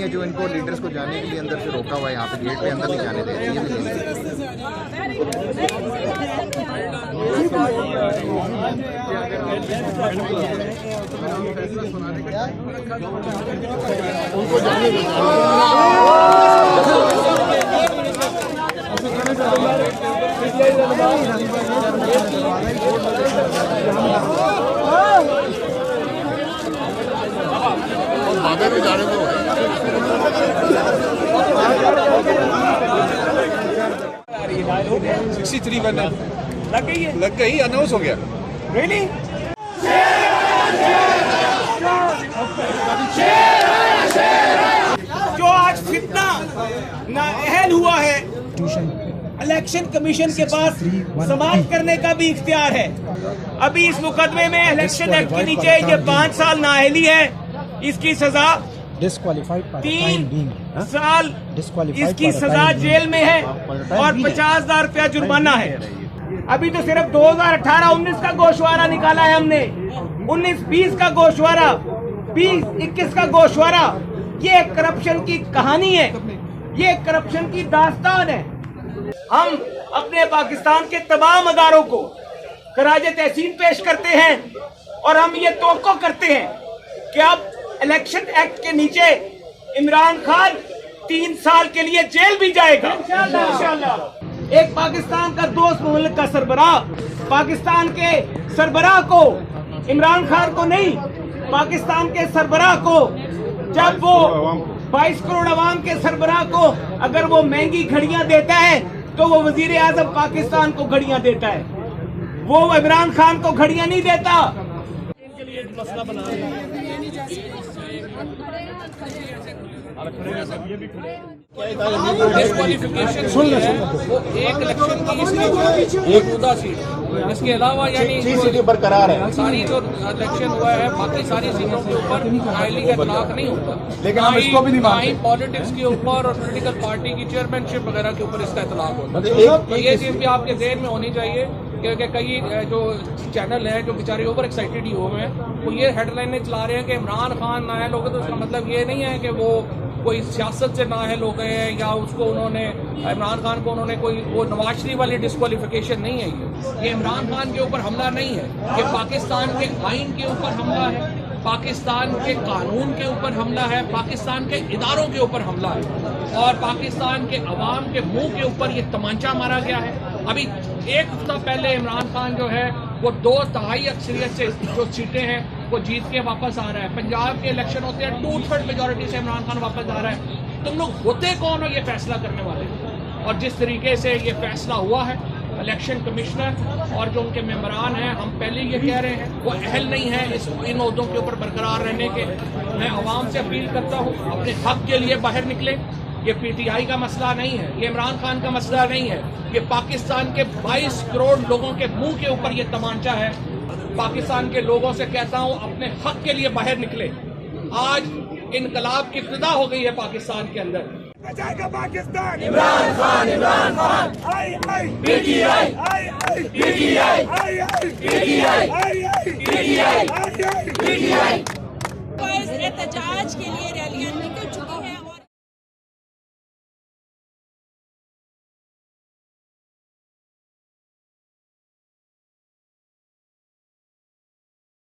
है जो इनको लीडर्स को जाने के लिए अंदर से रोका हुआ है, यहाँ पे गेट पे अंदर नहीं जाने दे रही लग गई, अनाउंस हो गया। Really? जो आज फितना नाअहल हुआ है, इलेक्शन कमीशन के पास समाप्त करने का भी इख्तियार है। अभी इस मुकदमे में इलेक्शन एक्ट के नीचे ये 5 साल नाअहली है, इसकी सजा 3 साल इसकी सजा जेल में है और 50,000 रुपया जुर्माना है। अभी तो सिर्फ 2018-19 का गोशवारा निकाला है हमने, 19-20 का गोशवारा, 20-21 का गोशवारा। ये करप्शन की कहानी है, ये करप्शन की दास्तान है। हम अपने पाकिस्तान के तमाम अदारों को खराज तहसीन पेश करते हैं और हम ये तवक्को करते हैं कि अब इलेक्शन एक्ट के नीचे इमरान खान 3 साल के लिए जेल भी जाएगा इंशाअल्लाह। एक पाकिस्तान का दोस्त मुल्क का सरबराह, पाकिस्तान के सरबराह को, इमरान खान को नहीं, पाकिस्तान के सरबराह को, जब वो 22 करोड़ अवाम के सरबराह को अगर वो महंगी घड़ियां देता है तो वो वजीर आजम पाकिस्तान को घड़ियां देता है, वो इमरान खान को घड़ियां नहीं देता। इनके लिए मसला बना रहे हैं। डिस्क्वालिफिकेशन वो एक इलेक्शन की एक मौजूदा सीट, इसके अलावा यानी सीटें बरकरार है। सारी जो इलेक्शन हुआ है बाकी सारी सीटों के ऊपर नाअहली का इतलाक नहीं होता, लेकिन हम इसको भी नहीं मानते। पॉलिटिक्स के ऊपर और पॉलिटिकल पार्टी की चेयरमैनशिप वगैरह के ऊपर इसका इतलाक होता है। तो ये चीज़ भी आपके ज़हन में होनी चाहिए क्योंकि कई जो चैनल हैं जो बेचारे ओवर एक्साइटेड ही हुए हैं, वो ये हेडलाइनें चला रहे हैं कि इमरान खान नाअहल हो गए, तो उसका मतलब ये नहीं है कि वो कोई सियासत से नाअहल हो गए हैं या उसको उन्होंने इमरान खान को उन्होंने कोई वो नवाज शरीफ वाली डिस्क्वालिफिकेशन नहीं है। ये इमरान खान के ऊपर हमला नहीं है, ये पाकिस्तान के आइन के ऊपर हमला है, पाकिस्तान के कानून के ऊपर हमला है, पाकिस्तान के इदारों के ऊपर हमला है और पाकिस्तान के अवाम के मुंह के ऊपर ये तमांचा मारा गया है। अभी एक हफ्ता पहले इमरान खान जो है वो 2/3 अक्सरियत से जो सीटें हैं वो जीत के वापस आ रहा है। पंजाब के इलेक्शन होते हैं 2/3 मेजोरिटी से इमरान खान वापस आ रहा है। तुम लोग होते कौन हो ये फैसला करने वाले? और जिस तरीके से ये फैसला हुआ है, इलेक्शन कमिश्नर और जो उनके मेंबरान हैं, हम पहले ये कह रहे हैं वो अहल नहीं है इन ओहदों के ऊपर बरकरार रहने के। मैं आवाम से अपील करता हूँ अपने हक के लिए बाहर निकले। ये पीटीआई का मसला नहीं है, ये इमरान खान का मसला नहीं है, ये पाकिस्तान के 22 करोड़ लोगों के मुंह के ऊपर ये तमांचा है। पाकिस्तान के लोगों से कहता हूँ अपने हक के लिए बाहर निकले। आज इनकलाब की इब्तिदा हो गई है पाकिस्तान के अंदर। बचाएगा पाकिस्तान इमरान खान, इमरान खान, आई आई पीटीआई, आई आई पीटीआई, आई आई पीटीआई, आई आई पीटीआई, आई आई पीटीआई। एहतजाज के लिए